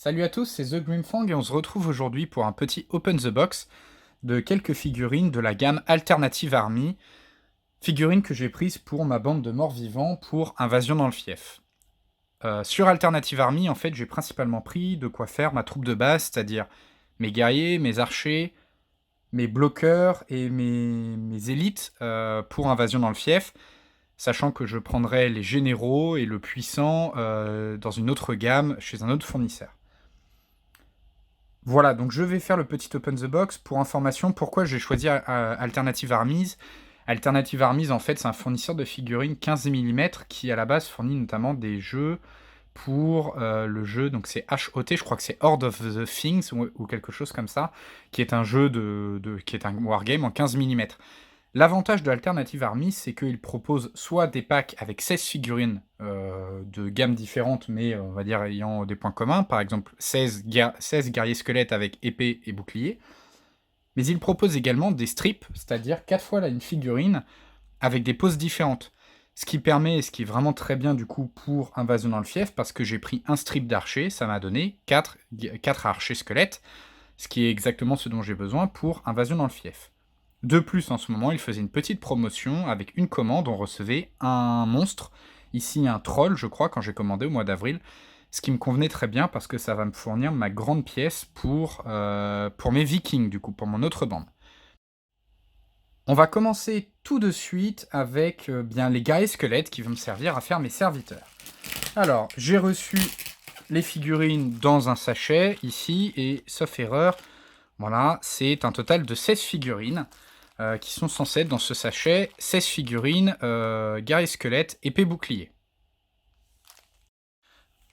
Salut à tous, c'est The Grimfang et on se retrouve aujourd'hui pour un petit Open the Box de quelques figurines de la gamme Alternative Army, figurines que j'ai prises pour ma bande de morts-vivants pour Invasion dans le fief. Sur Alternative Army, en fait, j'ai principalement pris de quoi faire ma troupe de base, c'est-à-dire mes guerriers, mes archers, mes bloqueurs et mes élites pour Invasion dans le fief, sachant que je prendrai les généraux et le puissant dans une autre gamme chez un autre fournisseur. Voilà, donc je vais faire le petit Open the Box. Pour information, pourquoi j'ai choisi Alternative Armies. Alternative Armies, en fait, c'est un fournisseur de figurines 15 mm qui, à la base, fournit notamment des jeux pour le jeu, donc c'est HOT, je crois que c'est Horde of the Things ou quelque chose comme ça, qui est un jeu qui est un wargame en 15 mm. L'avantage de Alternative Army, c'est qu'il propose soit des packs avec 16 figurines de gammes différentes, mais on va dire ayant des points communs, par exemple 16 guerriers squelettes avec épée et bouclier, mais il propose également des strips, c'est-à-dire 4 fois une figurine avec des poses différentes. Ce qui permet, et ce qui est vraiment très bien du coup pour Invasion dans le fief, parce que j'ai pris un strip d'archer, ça m'a donné 4 archers squelettes, ce qui est exactement ce dont j'ai besoin pour Invasion dans le fief. De plus, en ce moment, il faisait une petite promotion avec une commande, on recevait un monstre, ici un troll, je crois, quand j'ai commandé au mois d'avril, ce qui me convenait très bien parce que ça va me fournir ma grande pièce pour mes vikings, du coup, pour mon autre bande. On va commencer tout de suite avec bien les guerriers squelettes qui vont me servir à faire mes serviteurs. Alors, j'ai reçu les figurines dans un sachet, ici, et sauf erreur, voilà, c'est un total de 16 figurines qui sont censées être dans ce sachet. 16 figurines, guerrier squelette, épée bouclier.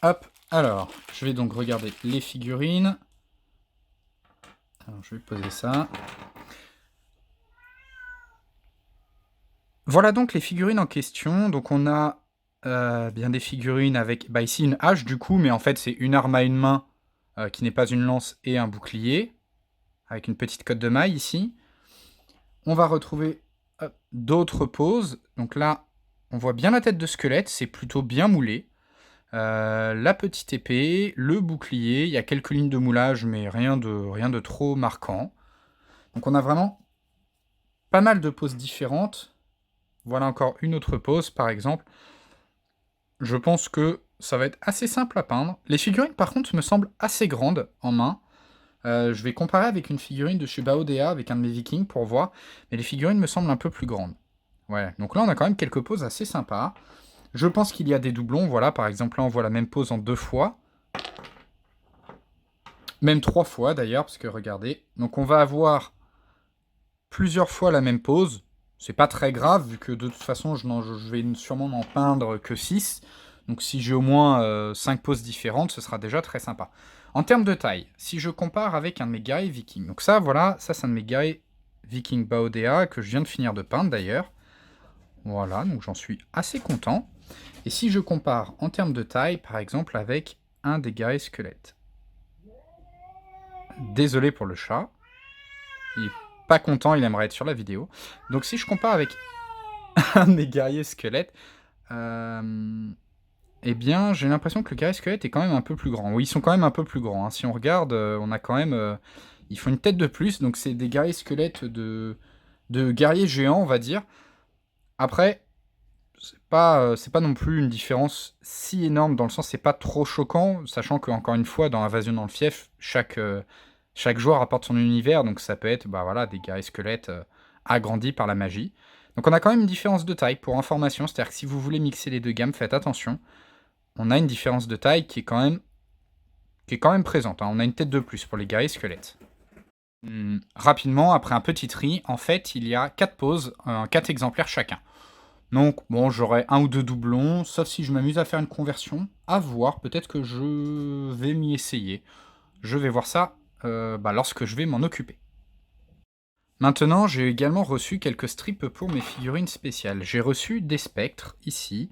Hop, alors, je vais donc regarder les figurines. Alors, je vais poser ça. Voilà donc les figurines en question. Donc on a bien des figurines avec, ici une hache du coup, mais en fait c'est une arme à une main qui n'est pas une lance et un bouclier, avec une petite cotte de maille ici. On va retrouver d'autres poses. Donc là, on voit bien la tête de squelette, c'est plutôt bien moulé. La petite épée, le bouclier, il y a quelques lignes de moulage, mais rien de trop marquant. Donc on a vraiment pas mal de poses différentes. Voilà encore une autre pose, par exemple. Je pense que ça va être assez simple à peindre. Les figurines, par contre, me semblent assez grandes en main. Je vais comparer avec une figurine de chez Baodea, avec un de mes vikings, pour voir. Mais les figurines me semblent un peu plus grandes. Ouais, donc là, on a quand même quelques poses assez sympas. Je pense qu'il y a des doublons, voilà, par exemple, là, on voit la même pose en 2 fois. Même 3 fois, d'ailleurs, parce que, regardez. Donc, on va avoir plusieurs fois la même pose. C'est pas très grave, vu que, de toute façon, je vais sûrement n'en peindre que 6. Donc, si j'ai au moins 5 poses différentes, ce sera déjà très sympa. En termes de taille, si je compare avec un de mes guerriers vikings, donc ça, voilà, ça, c'est un de mes guerriers vikings Baodea, que je viens de finir de peindre, d'ailleurs. Voilà, donc j'en suis assez content. Et si je compare en termes de taille, par exemple, avec un des guerriers squelettes. Désolé pour le chat. Il est pas content, il aimerait être sur la vidéo. Donc si je compare avec un des guerriers squelettes, eh bien, j'ai l'impression que le guerrier squelette est quand même un peu plus grand. Oui, ils sont quand même un peu plus grands. Hein. Si on regarde, on a quand même... ils font une tête de plus, donc c'est des guerriers squelettes de guerriers géants, on va dire. Après, c'est pas non plus une différence si énorme, dans le sens c'est pas trop choquant, sachant que encore une fois, dans Invasion dans le fief, chaque joueur apporte son univers, donc ça peut être voilà, des guerriers squelettes agrandis par la magie. Donc on a quand même une différence de taille, pour information, c'est-à-dire que si vous voulez mixer les deux gammes, faites attention. On a une différence de taille qui est quand même présente. Hein. On a une tête de plus pour les guerriers squelettes. Rapidement, après un petit tri, en fait, il y a 4 poses, 4 exemplaires chacun. Donc, bon, j'aurai un ou deux doublons, sauf si je m'amuse à faire une conversion. À voir, peut-être que je vais m'y essayer. Je vais voir ça lorsque je vais m'en occuper. Maintenant, j'ai également reçu quelques strips pour mes figurines spéciales. J'ai reçu des spectres, ici.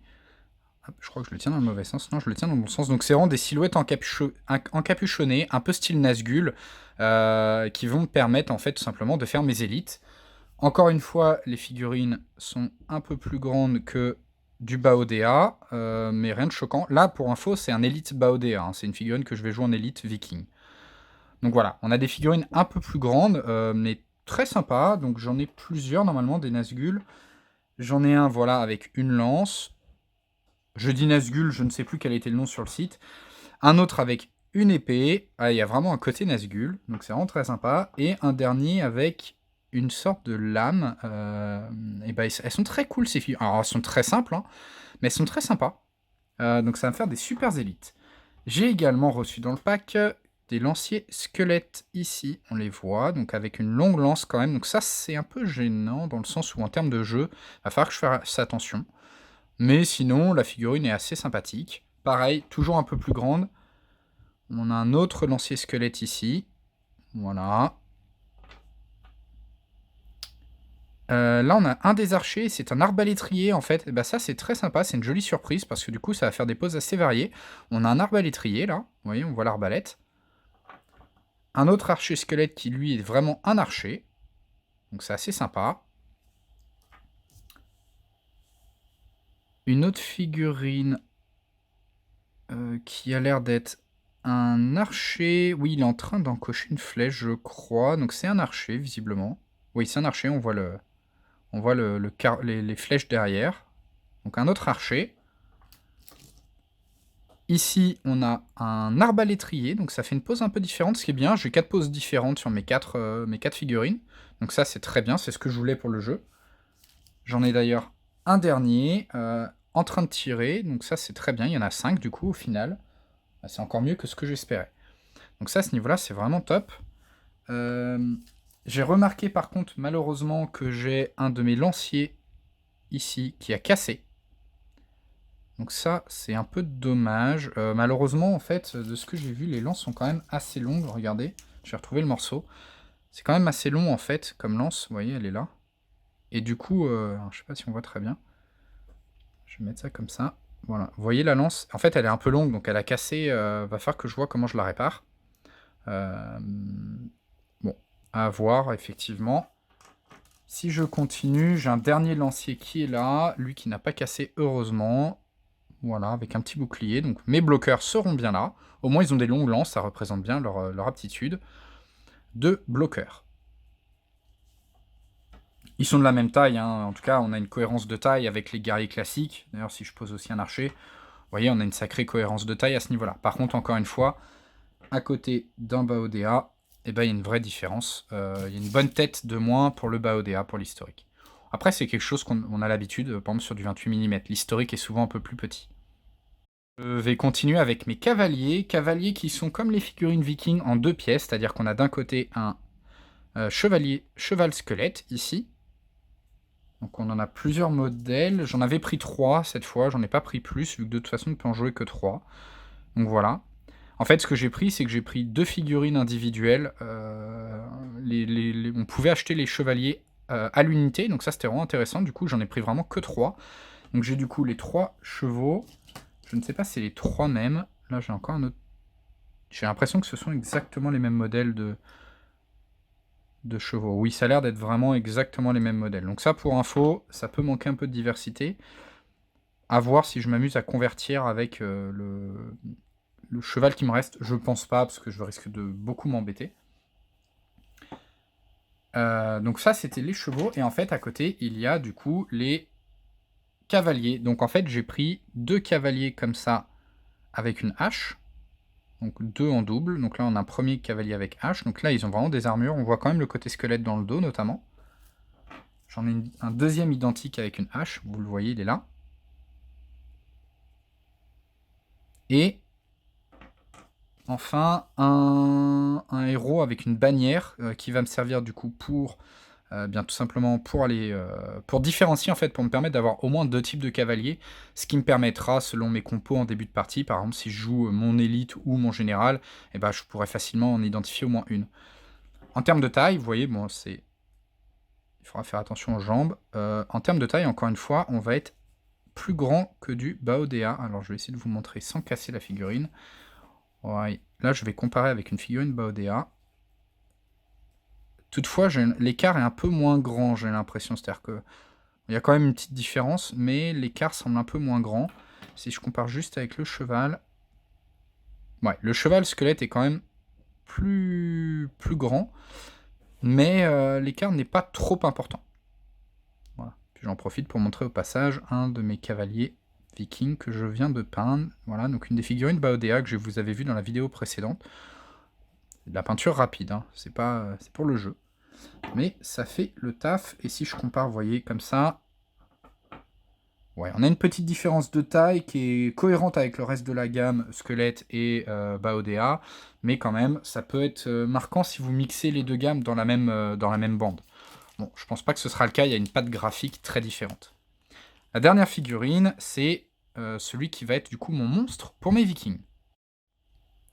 Hop, je crois que je le tiens dans le mauvais sens. Non, je le tiens dans le bon sens. Donc, c'est vraiment des silhouettes encapuchonnées, un peu style Nazgûl, qui vont me permettre, en fait, tout simplement, de faire mes élites. Encore une fois, les figurines sont un peu plus grandes que du Baodea, mais rien de choquant. Là, pour info, c'est un Elite Baodea, hein. C'est une figurine que je vais jouer en Elite Viking. Donc voilà, on a des figurines un peu plus grandes, mais très sympas. Donc j'en ai plusieurs normalement, des Nazgûl. J'en ai un, voilà, avec une lance. Je dis Nazgûl, je ne sais plus quel était le nom sur le site. Un autre avec une épée. Ah, il y a vraiment un côté Nazgûl, donc c'est vraiment très sympa. Et un dernier avec une sorte de lame. Et ben, elles sont très cool ces figurines. Alors elles sont très simples, hein, mais elles sont très sympas. Donc ça va me faire des super élites. J'ai également reçu dans le pack des lanciers squelettes ici, on les voit, donc avec une longue lance quand même. Donc ça c'est un peu gênant dans le sens où en termes de jeu, il va falloir que je fasse attention. Mais sinon, la figurine est assez sympathique. Pareil, toujours un peu plus grande. On a un autre lancier squelette ici. Voilà. Là, on a un des archers, c'est un arbalétrier en fait. Et bah, ça, c'est très sympa, c'est une jolie surprise parce que du coup, ça va faire des poses assez variées. On a un arbalétrier là, vous voyez, on voit l'arbalète. Un autre archer squelette qui lui est vraiment un archer. Donc, c'est assez sympa. Une autre figurine qui a l'air d'être un archer. Oui, il est en train d'encocher une flèche, je crois. Donc, c'est un archer, visiblement. Oui, c'est un archer, on voit les flèches derrière. Donc un autre archer. Ici, on a un arbalétrier, donc ça fait une pose un peu différente, ce qui est bien. J'ai 4 poses différentes sur mes 4 figurines. Donc ça, c'est très bien, c'est ce que je voulais pour le jeu. J'en ai d'ailleurs un dernier en train de tirer, donc ça, c'est très bien. Il y en a 5 du coup, au final. C'est encore mieux que ce que j'espérais. Donc ça, à ce niveau-là, c'est vraiment top. J'ai remarqué par contre, malheureusement, que j'ai un de mes lanciers ici qui a cassé. Donc ça, c'est un peu dommage. Malheureusement, en fait, de ce que j'ai vu, les lances sont quand même assez longues. Regardez, j'ai retrouvé le morceau. C'est quand même assez long, en fait, comme lance. Vous voyez, elle est là. Et du coup, je sais pas si on voit très bien. Je vais mettre ça comme ça. Voilà. Vous voyez la lance? En fait, elle est un peu longue, donc elle a cassé. Va falloir que je vois comment je la répare. Bon, à voir, effectivement. Si je continue, j'ai un dernier lancier qui est là. Lui qui n'a pas cassé, heureusement. Voilà, avec un petit bouclier. Donc mes bloqueurs seront bien là. Au moins, ils ont des longues lances, ça représente bien leur aptitude de bloqueur. Ils sont de la même taille, hein. En tout cas, on a une cohérence de taille avec les guerriers classiques. D'ailleurs, si je pose aussi un archer, vous voyez, on a une sacrée cohérence de taille à ce niveau-là. Par contre, encore une fois, à côté d'un Baodea, eh ben, il y a une vraie différence. Il y a une bonne tête de moins pour le Baodea, pour l'historique. Après, c'est quelque chose qu'on a l'habitude, par exemple sur du 28 mm. L'historique est souvent un peu plus petit. Je vais continuer avec mes cavaliers. Cavaliers qui sont comme les figurines vikings en 2 pièces, c'est-à-dire qu'on a d'un côté un cheval squelette, ici. Donc on en a plusieurs modèles. J'en avais pris 3 cette fois, j'en ai pas pris plus, vu que de toute façon on ne peut en jouer que 3. Donc voilà. En fait, ce que j'ai pris, c'est que j'ai pris 2 figurines individuelles. On pouvait acheter les chevaliers à l'unité, donc ça c'était vraiment intéressant. Du coup, j'en ai pris vraiment que 3. Donc j'ai du coup les 3 chevaux. Je ne sais pas si c'est les 3 mêmes. Là, j'ai encore un autre. J'ai l'impression que ce sont exactement les mêmes modèles de chevaux. Oui, ça a l'air d'être vraiment exactement les mêmes modèles. Donc ça, pour info, ça peut manquer un peu de diversité. À voir si je m'amuse à convertir avec le cheval qui me reste. Je pense pas, parce que je risque de beaucoup m'embêter. Donc ça, c'était les chevaux. Et en fait, à côté, il y a du coup les cavaliers. Donc en fait, j'ai pris 2 cavaliers comme ça avec une hache. Donc 2 en double. Donc là, on a un premier cavalier avec hache. Donc là, ils ont vraiment des armures. On voit quand même le côté squelette dans le dos, notamment. J'en ai un deuxième identique avec une hache. Vous le voyez, il est là. Et enfin, un héros avec une bannière qui va me servir du coup pour... bien tout simplement pour aller pour différencier en fait, pour me permettre d'avoir au moins 2 types de cavaliers, ce qui me permettra selon mes compos en début de partie, par exemple si je joue mon élite ou mon général, et ben, je pourrais facilement en identifier au moins une. En termes de taille, vous voyez, bon c'est... Il faudra faire attention aux jambes. En termes de taille, encore une fois, on va être plus grand que du Baodea. Alors je vais essayer de vous montrer sans casser la figurine. Ouais. Là je vais comparer avec une figurine Baodea. Toutefois, l'écart est un peu moins grand, j'ai l'impression. C'est-à-dire que, vous Il y a quand même une petite différence, mais l'écart semble un peu moins grand. Si je compare juste avec le cheval... Ouais, le cheval squelette est quand même plus grand, mais l'écart n'est pas trop important. Voilà. Puis j'en profite pour montrer au passage un de mes cavaliers vikings que je viens de peindre. Voilà, donc une des figurines Baodea que je vous avais vu dans la vidéo précédente. C'est de la peinture rapide, hein. C'est pour le jeu. Mais ça fait le taf, et si je compare, vous voyez, comme ça... Ouais, on a une petite différence de taille qui est cohérente avec le reste de la gamme Squelette et Baodea, mais quand même, ça peut être marquant si vous mixez les deux gammes dans la même bande. Bon, je pense pas que ce sera le cas, il y a une patte graphique très différente. La dernière figurine, c'est celui qui va être du coup mon monstre pour mes vikings.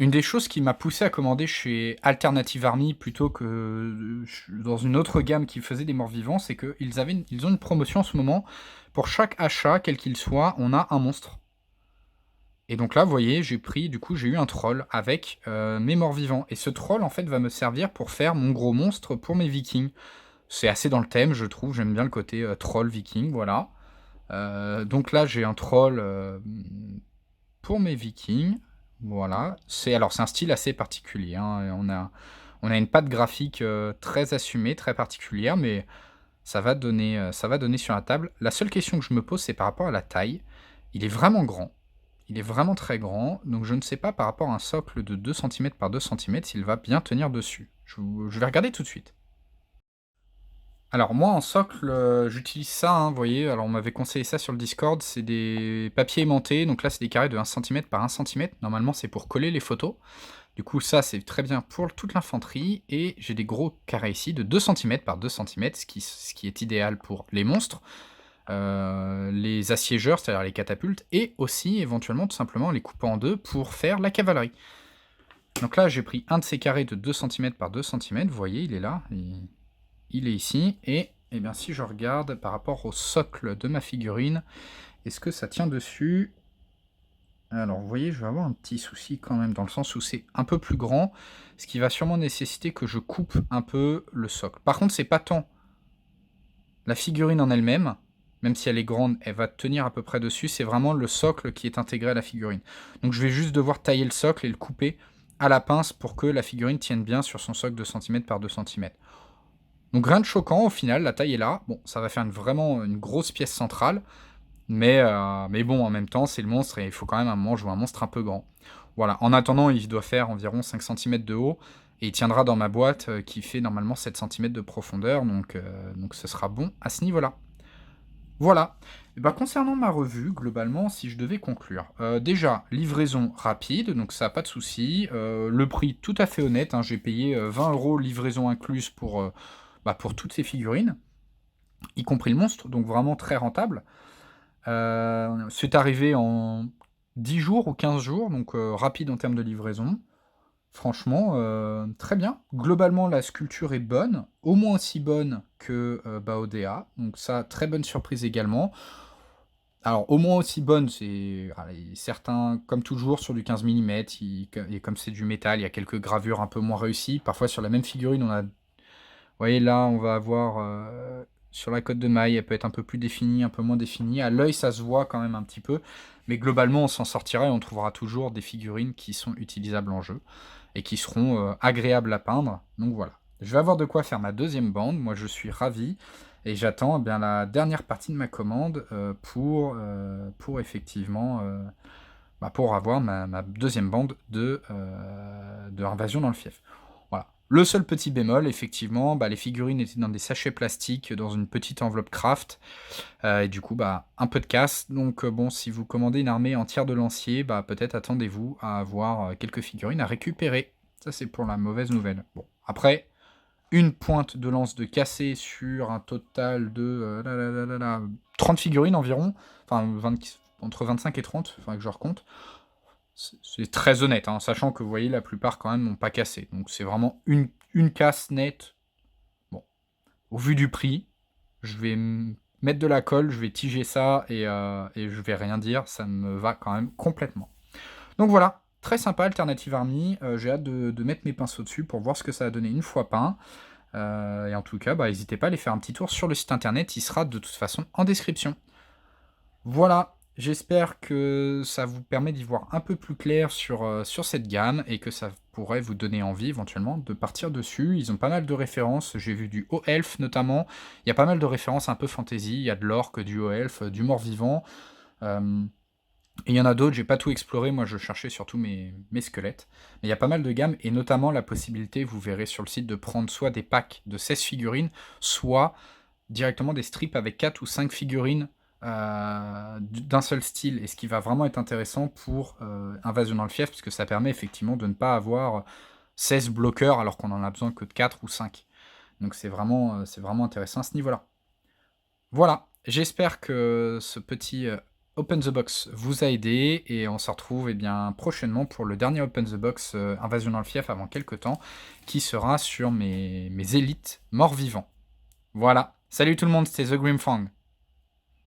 Une des choses qui m'a poussé à commander chez Alternative Army plutôt que dans une autre gamme qui faisait des morts-vivants, c'est qu'ils ont une promotion en ce moment. Pour chaque achat, quel qu'il soit, on a un monstre. Et donc là, vous voyez, j'ai eu un troll avec mes morts-vivants. Et ce troll, en fait, va me servir pour faire mon gros monstre pour mes vikings. C'est assez dans le thème, je trouve. J'aime bien le côté troll viking, voilà. Donc là, j'ai un troll pour mes vikings. Voilà. C'est un style assez particulier, hein. On a une patte graphique très assumée, très particulière, mais ça va donner sur la table. La seule question que je me pose, c'est par rapport à la taille. Il est vraiment grand. Il est vraiment très grand. Donc je ne sais pas par rapport à un socle de 2 cm par 2 cm s'il va bien tenir dessus. Je vais regarder tout de suite. Alors moi en socle, j'utilise ça, hein, vous voyez, alors on m'avait conseillé ça sur le Discord, c'est des papiers aimantés, donc là c'est des carrés de 1 cm par 1 cm, normalement c'est pour coller les photos. Du coup ça c'est très bien pour toute l'infanterie, et j'ai des gros carrés ici de 2 cm par 2 cm, ce qui est idéal pour les monstres, les assiégeurs, c'est-à-dire les catapultes, et aussi éventuellement tout simplement les couper en deux pour faire la cavalerie. Donc là j'ai pris un de ces carrés de 2 cm par 2 cm, vous voyez il est là, il est ici, et eh bien, si je regarde par rapport au socle de ma figurine, est-ce que ça tient dessus? Alors, vous voyez, je vais avoir un petit souci quand même, dans le sens où c'est un peu plus grand, ce qui va sûrement nécessiter que je coupe un peu le socle. Par contre, c'est pas tant la figurine en elle-même, même si elle est grande, elle va tenir à peu près dessus, c'est vraiment le socle qui est intégré à la figurine. Donc je vais juste devoir tailler le socle et le couper à la pince pour que la figurine tienne bien sur son socle de 2 cm par 2 cm. Donc rien de choquant au final, la taille est là. Bon, ça va faire vraiment une grosse pièce centrale, mais bon, en même temps, c'est le monstre et il faut quand même un moment jouer un monstre un peu grand. Voilà, en attendant, il doit faire environ 5 cm de haut, et il tiendra dans ma boîte qui fait normalement 7 cm de profondeur, donc ce sera bon à ce niveau-là. Voilà. Et ben, concernant ma revue, globalement, si je devais conclure, déjà, livraison rapide, donc ça, pas de souci. Le prix tout à fait honnête, hein, j'ai payé 20 € livraison incluse pour toutes ces figurines, y compris le monstre, donc vraiment très rentable. C'est arrivé en 10 jours ou 15 jours, donc rapide en termes de livraison. Franchement, très bien. Globalement, la sculpture est bonne, au moins aussi bonne que Baodea, donc ça, très bonne surprise également. Alors, au moins aussi bonne, c'est certains, comme toujours, sur du 15 mm, et comme c'est du métal, il y a quelques gravures un peu moins réussies. Parfois, sur la même figurine, on a... Vous voyez, là, on va avoir... sur la cote de maille, elle peut être un peu plus définie, un peu moins définie. À l'œil, ça se voit quand même un petit peu. Mais globalement, on s'en sortira et on trouvera toujours des figurines qui sont utilisables en jeu et qui seront agréables à peindre. Donc voilà. Je vais avoir de quoi faire ma deuxième bande. Moi, je suis ravi. Et j'attends bien la dernière partie de ma commande pour effectivement pour avoir ma deuxième bande de Invasion dans le fief. Voilà. Le seul petit bémol, effectivement, les figurines étaient dans des sachets plastiques, dans une petite enveloppe craft, et du coup, un peu de casse. Donc bon, si vous commandez une armée entière de lanciers, peut-être attendez-vous à avoir quelques figurines à récupérer. Ça, c'est pour la mauvaise nouvelle. Bon, après, une pointe de lance de cassé sur un total de 30 figurines environ, enfin entre 25 et 30, il faudrait que je recompte. C'est très honnête, hein, sachant que vous voyez, la plupart quand même n'ont pas cassé. Donc c'est vraiment une casse nette. Bon, au vu du prix, je vais mettre de la colle, je vais tiger ça et je vais rien dire, ça me va quand même complètement. Donc voilà, très sympa Alternative Army, j'ai hâte de mettre mes pinceaux dessus pour voir ce que ça a donné une fois peint. Et en tout cas, bah, n'hésitez pas à aller faire un petit tour sur le site internet, il sera de toute façon en description. Voilà, j'espère que ça vous permet d'y voir un peu plus clair sur cette gamme et que ça pourrait vous donner envie éventuellement de partir dessus. Ils ont pas mal de références, j'ai vu du haut elfe notamment, il y a pas mal de références un peu fantasy, il y a de l'orque, du haut elfe, du mort-vivant, hem et il y en a d'autres, j'ai pas tout exploré, moi je cherchais surtout mes squelettes. Mais il y a pas mal de gammes et notamment la possibilité, vous verrez sur le site, de prendre soit des packs de 16 figurines, soit directement des strips avec 4 ou 5 figurines, d'un seul style. Et ce qui va vraiment être intéressant pour, Invasion dans le Fief, parce que ça permet effectivement de ne pas avoir 16 bloqueurs alors qu'on en a besoin que de 4 ou 5. Donc c'est vraiment intéressant à ce niveau-là. Voilà, j'espère que ce petit, open the box vous a aidé et on se retrouve, eh bien, prochainement pour le dernier open the box, Invasion dans le Fief avant quelques temps, qui sera sur mes élites morts-vivants. Voilà, salut tout le monde, c'était The Grimfang.